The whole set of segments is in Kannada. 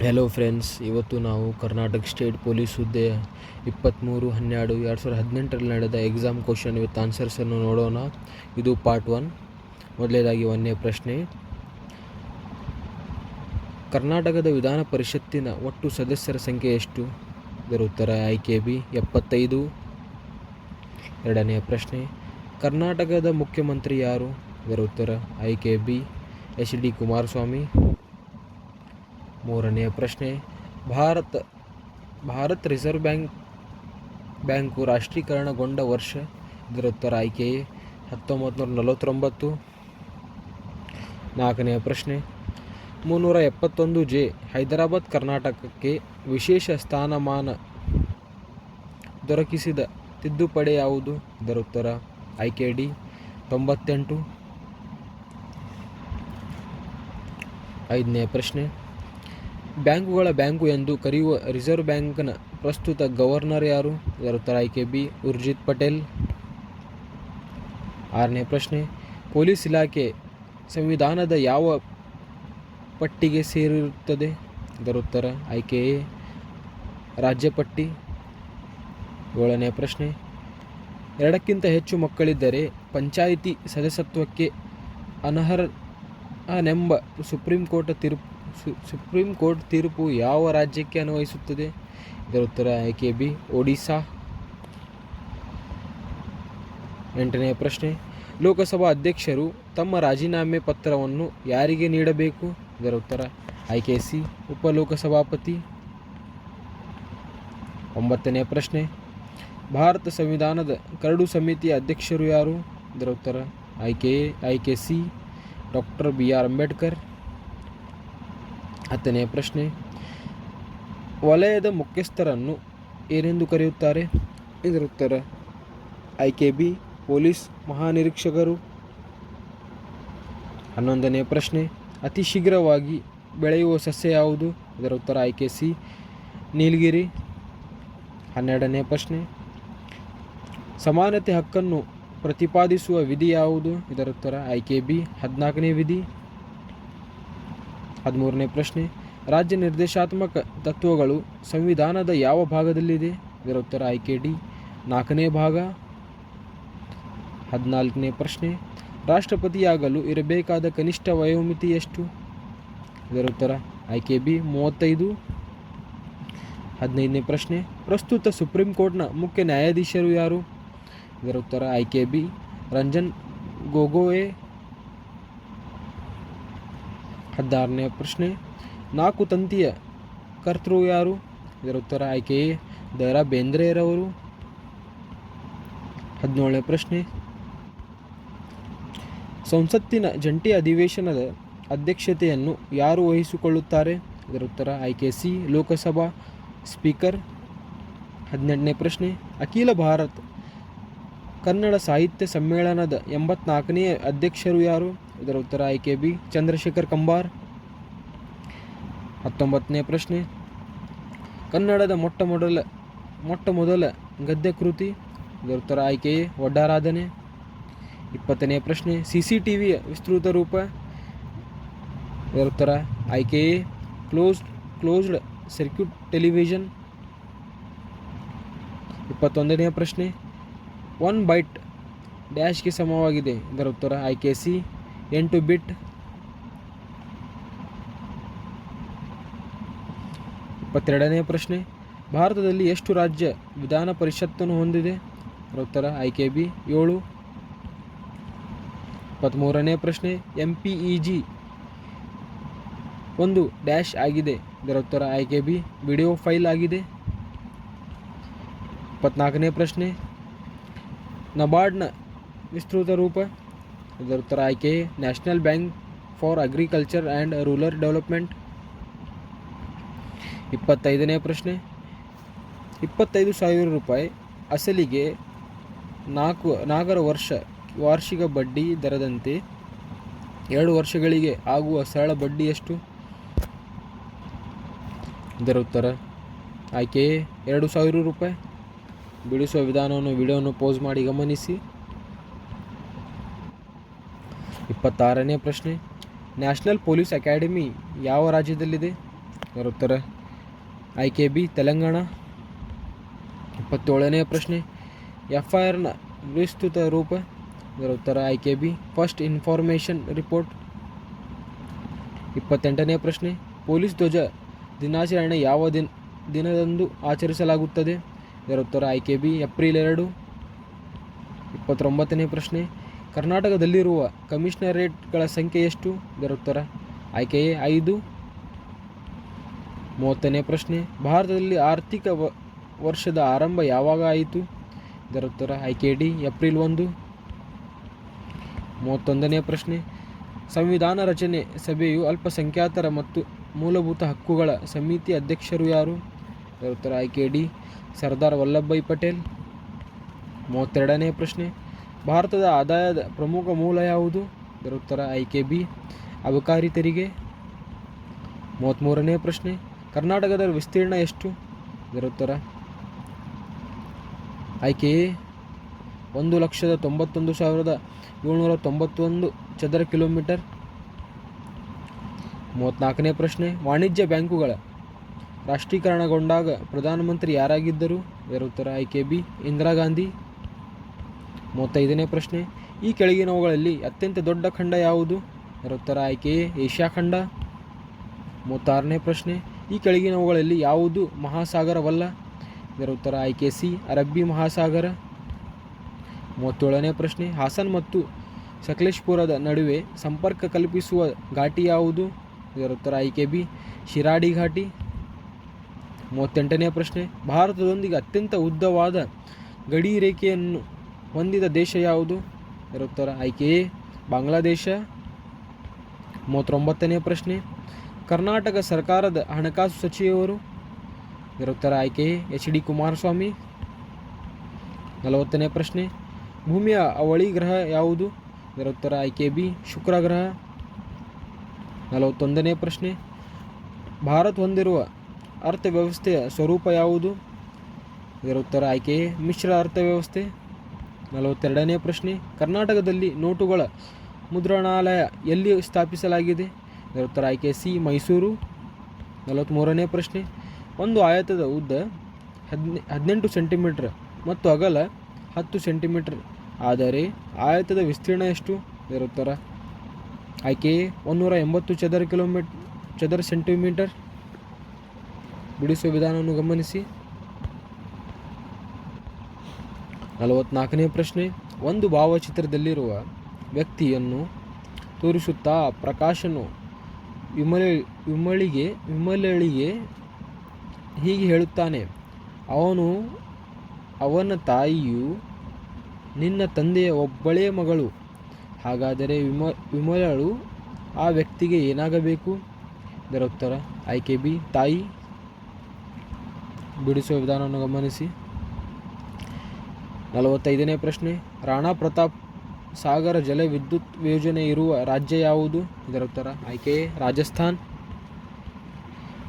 ಹೆಲೋ ಫ್ರೆಂಡ್ಸ್, ಇವತ್ತು ನಾವು ಕರ್ನಾಟಕ ಸ್ಟೇಟ್ ಪೊಲೀಸ್ ಹುದ್ದೆ 23/12/2018 ನಡೆದ ಎಕ್ಸಾಮ್ ಕ್ವಶನ್ ವಿತ್ ಆನ್ಸರ್ಸನ್ನು ನೋಡೋಣ. ಇದು ಪಾರ್ಟ್ 1. ಮೊದಲನೇದಾಗಿ 1ನೇ ಪ್ರಶ್ನೆ. ಕರ್ನಾಟಕದ ವಿಧಾನ ಪರಿಷತ್ತಿನ ಒಟ್ಟು ಸದಸ್ಯರ ಸಂಖ್ಯೆ ಎಷ್ಟು? ಇದರ ಉತ್ತರ ಆಯ್ಕೆ ಬಿ 75. 2ನೇ ಪ್ರಶ್ನೆ. ಕರ್ನಾಟಕದ ಮುಖ್ಯಮಂತ್ರಿ ಯಾರು? ಇದರ ಉತ್ತರ ಆಯ್ಕೆ ಬಿ HD ಕುಮಾರಸ್ವಾಮಿ. 3ನೇ ಪ್ರಶ್ನೆ. ಭಾರತ್ ರಿಸರ್ವ್ ಬ್ಯಾಂಕು ರಾಷ್ಟ್ರೀಕರಣಗೊಂಡ ವರ್ಷ? ಇದರ ಉತ್ತರ ಆಯ್ಕೆ 1949. 4ನೇ ಪ್ರಶ್ನೆ. 371J ಹೈದರಾಬಾದ್ ಕರ್ನಾಟಕಕ್ಕೆ ವಿಶೇಷ ಸ್ಥಾನಮಾನ ದೊರಕಿಸಿದ ತಿದ್ದುಪಡಿ ಯಾವುದು? ಇದರ ಉತ್ತರ ಆಯ್ಕೆ ಡಿ 98. 5ನೇ ಪ್ರಶ್ನೆ. ಬ್ಯಾಂಕುಗಳ ಬ್ಯಾಂಕು ಎಂದು ಕರೆಯುವ ರಿಸರ್ವ್ ಬ್ಯಾಂಕ್ನ ಪ್ರಸ್ತುತ ಗವರ್ನರ್ ಯಾರು? ಇದರ ಉತ್ತರ ಆಯ್ಕೆ ಬಿ ಉರ್ಜಿತ್ ಪಟೇಲ್. 6ನೇ ಪ್ರಶ್ನೆ. ಪೊಲೀಸ್ ಇಲಾಖೆ ಸಂವಿಧಾನದ ಯಾವ ಪಟ್ಟಿಗೆ ಸೇರಿರುತ್ತದೆ? ಇದರ ಉತ್ತರ ಆಯ್ಕೆ ಎ ರಾಜ್ಯ ಪಟ್ಟಿ. 7ನೇ ಪ್ರಶ್ನೆ. 2ಕ್ಕಿಂತ ಹೆಚ್ಚು ಮಕ್ಕಳಿದ್ದರೆ ಪಂಚಾಯಿತಿ ಸದಸ್ಯತ್ವಕ್ಕೆ ಅನರ್ಹನೆಂಬ ಸುಪ್ರೀಂ ಕೋರ್ಟ್ ತೀರ್ಪು ಯಾವ ರಾಜ್ಯಕ್ಕೆ ಅನ್ವಯಿಸುತ್ತದೆ? ಇದರ ಉತ್ತರ ಆಯ್ಕೆ ಬಿ ಒಡಿಶಾ. 8ನೇ ಪ್ರಶ್ನೆ. ಲೋಕಸಭಾ ಅಧ್ಯಕ್ಷರು ತಮ್ಮ ರಾಜೀನಾಮೆ ಪತ್ರವನ್ನು ಯಾರಿಗೆ ನೀಡಬೇಕು? ಇದರ ಉತ್ತರ ಆಯ್ಕೆ ಸಿ ಉಪಲೋಕಸಭಾಪತಿ. 9ನೇ ಪ್ರಶ್ನೆ. ಭಾರತ ಸಂವಿಧಾನದ ಕರಡು ಸಮಿತಿಯ ಅಧ್ಯಕ್ಷರು ಯಾರು? ಇದರ ಉತ್ತರ ಆಯ್ಕೆ ಸಿ ಡಾಕ್ಟರ್ BR ಅಂಬೇಡ್ಕರ್. 10ನೇ ಪ್ರಶ್ನೆ. ವಲಯದ ಮುಖ್ಯಸ್ಥರನ್ನು ಏನೆಂದು ಕರೆಯುತ್ತಾರೆ? ಇದರ ಉತ್ತರ ಆಯ್ಕೆ ಬಿ ಪೊಲೀಸ್ ಮಹಾನಿರೀಕ್ಷಕರು. 11ನೇ ಪ್ರಶ್ನೆ. ಅತಿ ಶೀಘ್ರವಾಗಿ ಬೆಳೆಯುವ ಸಸ್ಯ ಯಾವುದು? ಇದರ ಉತ್ತರ ಆಯ್ಕೆ ಸಿ ನೀಲಗಿರಿ. 12ನೇ ಪ್ರಶ್ನೆ. ಸಮಾನತೆ ಹಕ್ಕನ್ನು ಪ್ರತಿಪಾದಿಸುವ ವಿಧಿ ಯಾವುದು? ಇದರ ಉತ್ತರ ಆಯ್ಕೆ ಬಿ 14ನೇ ವಿಧಿ. 13ನೇ ಪ್ರಶ್ನೆ. ರಾಜ್ಯ ನಿರ್ದೇಶಾತ್ಮಕ ತತ್ವಗಳು ಸಂವಿಧಾನದ ಯಾವ ಭಾಗದಲ್ಲಿದೆ? ಇದರ ಉತ್ತರ ಆಯ್ಕೆ ಡಿ 4ನೇ ಭಾಗ. 14ನೇ ಪ್ರಶ್ನೆ. ರಾಷ್ಟ್ರಪತಿಯಾಗಲು ಇರಬೇಕಾದ ಕನಿಷ್ಠ ವಯೋಮಿತಿ ಎಷ್ಟು? ಇದರ ಉತ್ತರ ಆಯ್ಕೆ ಬಿ 35. 15ನೇ ಪ್ರಶ್ನೆ. ಪ್ರಸ್ತುತ ಸುಪ್ರೀಂ ಕೋರ್ಟ್ನ ಮುಖ್ಯ ನ್ಯಾಯಾಧೀಶರು ಯಾರು? ಇದರ ಉತ್ತರ ಆಯ್ಕೆ ಬಿ ರಂಜನ್ ಗೊಗೊಯ್. 16ನೇ ಪ್ರಶ್ನೆ. 4 ತಂತಿಯ ಕರ್ತೃ ಯಾರು? ಇದರ ಉತ್ತರ ಆಯ್ಕೆ ಎ ದ.ರಾ ಬೇಂದ್ರೆರವರು. 17ನೇ ಪ್ರಶ್ನೆ. ಸಂಸತ್ತಿನ ಜಂಟಿ ಅಧಿವೇಶನದ ಅಧ್ಯಕ್ಷತೆಯನ್ನು ಯಾರು ವಹಿಸಿಕೊಳ್ಳುತ್ತಾರೆ? ಇದರ ಉತ್ತರ ಆಯ್ಕೆ ಸಿ ಲೋಕಸಭಾ ಸ್ಪೀಕರ್. 18ನೇ ಪ್ರಶ್ನೆ. ಅಖಿಲ ಭಾರತ ಕನ್ನಡ ಸಾಹಿತ್ಯ ಸಮ್ಮೇಳನದ 84ನೇ ಅಧ್ಯಕ್ಷರು ಯಾರು? ಇದರ ಉತ್ತರ ಆಯ್ಕೆ ಬಿ ಚಂದ್ರಶೇಖರ್ ಕಂಬಾರ್. 19ನೇ ಪ್ರಶ್ನೆ. ಕನ್ನಡದ ಮೊಟ್ಟ ಮೊದಲ ಗದ್ಯ ಕೃತಿ? ಇದರ ಉತ್ತರ ಆಯ್ಕೆ ಎ ಒಡ್ಡಾರಾಧನೆ. 20ನೇ ಪ್ರಶ್ನೆ. CCTVಯ ವಿಸ್ತೃತ ರೂಪ? ಇದರ ಉತ್ತರ ಆಯ್ಕೆ ಎ ಕ್ಲೋಸ್ಡ್ ಸರ್ಕ್ಯೂಟ್ ಟೆಲಿವಿಷನ್. 21ನೇ ಪ್ರಶ್ನೆ. 1 ಬೈಟ್ ಡ್ಯಾಶ್ಗೆ ಸಮವಾಗಿದೆ? ಇದರ ಉತ್ತರ ಆಯ್ಕೆ ಸಿ 8 ಬಿಟ್. 22ನೇ ಪ್ರಶ್ನೆ. ಭಾರತದಲ್ಲಿ ಎಷ್ಟು ರಾಜ್ಯ ವಿಧಾನ ಪರಿಷತ್ತನ್ನು ಹೊಂದಿದೆ? ಇದರ ಉತ್ತರ ಆಯ್ಕೆ ಬಿ 7. 23ನೇ ಪ್ರಶ್ನೆ. MPEG ಒಂದು ಡ್ಯಾಶ್ ಆಗಿದೆ? ಇದರ ಉತ್ತರ ಆಯ್ಕೆ ಬಿ ವಿಡಿಯೋ ಫೈಲ್ ಆಗಿದೆ. 24ನೇ ಪ್ರಶ್ನೆ. ನಬಾರ್ಡ್ನ ವಿಸ್ತೃತ ರೂಪ? ಇದರ ಉತ್ತರ ಆಯ್ಕೆ national bank for agriculture and rural development. 25ನೇ ಪ್ರಶ್ನೆ. 25,000 ರೂಪಾಯಿ ಅಸಲಿಗೆ 4 ವರ್ಷ ವಾರ್ಷಿಕ ಬಡ್ಡಿ ದರದಂತೆ 2 ವರ್ಷಗಳಿಗೆ ಆಗುವ ಸರಳ ಬಡ್ಡಿ ಎಷ್ಟು? ಇದರ ಉತ್ತರ ಆಯ್ಕೆ 2,000 ರೂಪಾಯಿ. ಬಿಡಿಸುವ ವಿಧಾನವನ್ನು ವಿಡಿಯೋವನ್ನು ಪೋಸ್ ಮಾಡಿ ಗಮನಿಸಿ. 26ನೇ ಪ್ರಶ್ನೆ. ನ್ಯಾಷನಲ್ ಪೊಲೀಸ್ ಅಕಾಡೆಮಿ ಯಾವ ರಾಜ್ಯದಲ್ಲಿದೆ? ಇದರ ಉತ್ತರ ಆಯ್ಕೆ ಬಿ ತೆಲಂಗಾಣ. 27ನೇ ಪ್ರಶ್ನೆ, FIRನ ವಿಸ್ತೃತ ರೂಪ. ಇದರ ಉತ್ತರ ಆಯ್ಕೆ ಬಿ ಫಸ್ಟ್ ಇನ್ಫಾರ್ಮೇಷನ್ ರಿಪೋರ್ಟ್. 28ನೇ ಪ್ರಶ್ನೆ, ಪೊಲೀಸ್ ಧ್ವಜ ದಿನಾಚರಣೆ ಯಾವ ದಿನದಂದು ಆಚರಿಸಲಾಗುತ್ತದೆ? ಇದರ ಉತ್ತರ ಆಯ್ಕೆ ಬಿ ಏಪ್ರಿಲ್ 2. 29ನೇ ಪ್ರಶ್ನೆ, ಕರ್ನಾಟಕದಲ್ಲಿರುವ ಕಮಿಷನರೇಟ್ಗಳ ಸಂಖ್ಯೆ ಎಷ್ಟು? ಇದರ ಉತ್ತರ ಆಯ್ಕೆ ಎ 5. 30ನೇ ಪ್ರಶ್ನೆ, ಭಾರತದಲ್ಲಿ ಆರ್ಥಿಕ ವರ್ಷದ ಆರಂಭ ಯಾವಾಗ ಆಯಿತು? ಇದರ ಉತ್ತರ ಆಯ್ಕೆ ಡಿ ಏಪ್ರಿಲ್ 1. 31ನೇ ಪ್ರಶ್ನೆ, ಸಂವಿಧಾನ ರಚನೆ ಸಭೆಯು ಅಲ್ಪಸಂಖ್ಯಾತರ ಮತ್ತು ಮೂಲಭೂತ ಹಕ್ಕುಗಳ ಸಮಿತಿ ಅಧ್ಯಕ್ಷರು ಯಾರು? ಇದರ ಉತ್ತರ ಆಯ್ಕೆ ಡಿ ಸರ್ದಾರ್ ವಲ್ಲಭಭಾಯಿ ಪಟೇಲ್. 32ನೇ ಪ್ರಶ್ನೆ, ಭಾರತದ ಆದಾಯದ ಪ್ರಮುಖ ಮೂಲ ಯಾವುದು? ಇದರ ಉತ್ತರ ಆಯ್ಕೆ ಬಿ ಅಬಕಾರಿ ತೆರಿಗೆ. 33ನೇ ಪ್ರಶ್ನೆ, ಕರ್ನಾಟಕದ ವಿಸ್ತೀರ್ಣ ಎಷ್ಟು? ಇದರ ಉತ್ತರ ಆಯ್ಕೆ ಎ 1,91,791 ಚದರ ಕಿಲೋಮೀಟರ್. 34ನೇ ಪ್ರಶ್ನೆ, ವಾಣಿಜ್ಯ ಬ್ಯಾಂಕುಗಳ ರಾಷ್ಟ್ರೀಕರಣಗೊಂಡಾಗ ಪ್ರಧಾನಮಂತ್ರಿ ಯಾರಾಗಿದ್ದರು? ಇದರ ಉತ್ತರ ಆಯ್ಕೆ ಬಿ ಇಂದಿರಾ ಗಾಂಧಿ. 35ನೇ ಪ್ರಶ್ನೆ, ಈ ಕೆಳಗಿನವುಗಳಲ್ಲಿ ಅತ್ಯಂತ ದೊಡ್ಡ ಖಂಡ ಯಾವುದು? ಇದರ ಉತ್ತರ ಆಯ್ಕೆ ಎ ಏಷ್ಯಾ ಖಂಡ. 36ನೇ ಪ್ರಶ್ನೆ, ಈ ಕೆಳಗಿನವುಗಳಲ್ಲಿ ಯಾವುದು ಮಹಾಸಾಗರವಲ್ಲ? ಇದರ ಉತ್ತರ ಆಯ್ಕೆ ಸಿ ಅರಬ್ಬಿ ಮಹಾಸಾಗರ. 37ನೇ ಪ್ರಶ್ನೆ, ಹಾಸನ್ ಮತ್ತು ಸಕಲೇಶ್ಪುರದ ನಡುವೆ ಸಂಪರ್ಕ ಕಲ್ಪಿಸುವ ಘಾಟಿ ಯಾವುದು? ಇದರ ಉತ್ತರ ಆಯ್ಕೆ ಬಿ ಶಿರಾಡಿ ಘಾಟಿ. 38ನೇ ಪ್ರಶ್ನೆ, ಭಾರತದೊಂದಿಗೆ ಅತ್ಯಂತ ಉದ್ದವಾದ ಗಡಿ ರೇಖೆಯನ್ನು ಹೊಂದಿದ ದೇಶ ಯಾವುದು? ಇದರ ಉತ್ತರ ಆಯ್ಕೆ ಎ ಬಾಂಗ್ಲಾದೇಶ. 39ನೇ ಪ್ರಶ್ನೆ, ಕರ್ನಾಟಕ ಸರ್ಕಾರದ ಹಣಕಾಸು ಸಚಿವರು? ಇದರ ಉತ್ತರ ಆಯ್ಕೆ ಎಚ್ ಡಿ ಕುಮಾರಸ್ವಾಮಿ. 40ನೇ ಪ್ರಶ್ನೆ, ಭೂಮಿಯ ಅವಳಿ ಗ್ರಹ ಯಾವುದು? ಇದರ ಉತ್ತರ ಆಯ್ಕೆ ಬಿ ಶುಕ್ರ ಗ್ರಹ. 41ನೇ ಪ್ರಶ್ನೆ, ಭಾರತ ಹೊಂದಿರುವ ಅರ್ಥವ್ಯವಸ್ಥೆಯ ಸ್ವರೂಪ ಯಾವುದು? ಇದರ ಉತ್ತರ ಆಯ್ಕೆ ಮಿಶ್ರ ಅರ್ಥವ್ಯವಸ್ಥೆ. 42ನೇ ಪ್ರಶ್ನೆ, ಕರ್ನಾಟಕದಲ್ಲಿ ನೋಟುಗಳ ಮುದ್ರಣಾಲಯ ಎಲ್ಲಿ ಸ್ಥಾಪಿಸಲಾಗಿದೆ? ಇದರ ಉತ್ತರ ಆಯ್ಕೆ ಸಿ ಮೈಸೂರು. 43ನೇ ಪ್ರಶ್ನೆ, ಒಂದು ಆಯತದ ಉದ್ದ 18 ಸೆಂಟಿಮೀಟರ್ ಮತ್ತು ಅಗಲ 10 ಸೆಂಟಿಮೀಟರ್ ಆದರೆ ಆಯತದ ವಿಸ್ತೀರ್ಣ ಎಷ್ಟು? ಇದರ ಉತ್ತರ ಆಯ್ಕೆ 180 ಚದರ ಸೆಂಟಿಮೀಟರ್. ಬಿಡಿಸುವ ವಿಧಾನವನ್ನು ಗಮನಿಸಿ. 44ನೇ ಪ್ರಶ್ನೆ, ಒಂದು ಭಾವಚಿತ್ರದಲ್ಲಿರುವ ವ್ಯಕ್ತಿಯನ್ನು ತೋರಿಸುತ್ತಾ ಪ್ರಕಾಶನು ವಿಮಲಿಗೆ ಹೀಗೆ ಹೇಳುತ್ತಾನೆ, ಅವನ ತಾಯಿಯು ನಿನ್ನ ತಂದೆಯ ಒಬ್ಬಳೇ ಮಗಳು. ಹಾಗಾದರೆ ವಿಮಲಳು ಆ ವ್ಯಕ್ತಿಗೆ ಏನಾಗಬೇಕು? ಇದರ ಉತ್ತರ ಆಯ್ಕೆ ಬಿ ತಾಯಿ. ಬಿಡಿಸುವ ವಿಧಾನವನ್ನು ಗಮನಿಸಿ. 45ನೇ ಪ್ರಶ್ನೆ, ರಾಣಾ ಪ್ರತಾಪ್ ಸಾಗರ ಜಲ ವಿದ್ಯುತ್ ಯೋಜನೆ ಇರುವ ರಾಜ್ಯ ಯಾವುದು? ಇದರ ಉತ್ತರ ಆಯ್ಕೆ ರಾಜಸ್ಥಾನ್.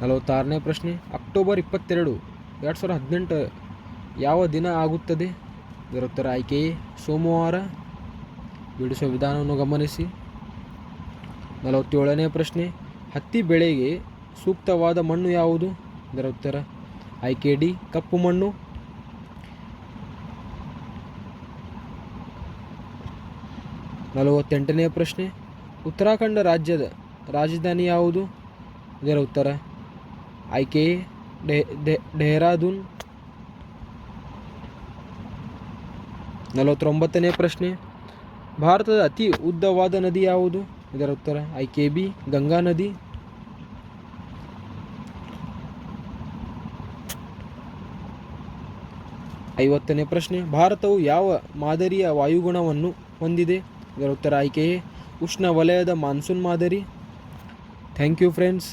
46ನೇ ಪ್ರಶ್ನೆ, ಅಕ್ಟೋಬರ್ 22, 2018 ಯಾವ ದಿನ ಆಗುತ್ತದೆ? ಇದರ ಉತ್ತರ ಆಯ್ಕೆ ಸೋಮವಾರ. ಬಿಡಿಸುವ ವಿಧಾನವನ್ನು ಗಮನಿಸಿ. 47ನೇ ಪ್ರಶ್ನೆ, ಹತ್ತಿ ಬೆಳೆಗೆ ಸೂಕ್ತವಾದ ಮಣ್ಣು ಯಾವುದು? ಇದರ ಉತ್ತರ ಆಯ್ಕೆ ಡಿ ಕಪ್ಪು ಮಣ್ಣು. 48ನೇ ಪ್ರಶ್ನೆ, ಉತ್ತರಾಖಂಡ ರಾಜ್ಯದ ರಾಜಧಾನಿ ಯಾವುದು? ಇದರ ಉತ್ತರ ಆಯ್ಕೆ ಡೆಹ್ರಾಡೂನ್. 49ನೇ ಪ್ರಶ್ನೆ, ಭಾರತದ ಅತಿ ಉದ್ದವಾದ ನದಿ ಯಾವುದು? ಇದರ ಉತ್ತರ ಆಯ್ಕೆ ಬಿ ಗಂಗಾ ನದಿ. 50ನೇ ಪ್ರಶ್ನೆ, ಭಾರತವು ಯಾವ ಮಾದರಿಯ ವಾಯುಗುಣವನ್ನು ಹೊಂದಿದೆ? ಇದರ ಉತ್ತರ ಆಯ್ಕೆ ಉಷ್ಣ ವಲಯದ ಮಾನ್ಸೂನ್ ಮಾದರಿ. Thank you friends.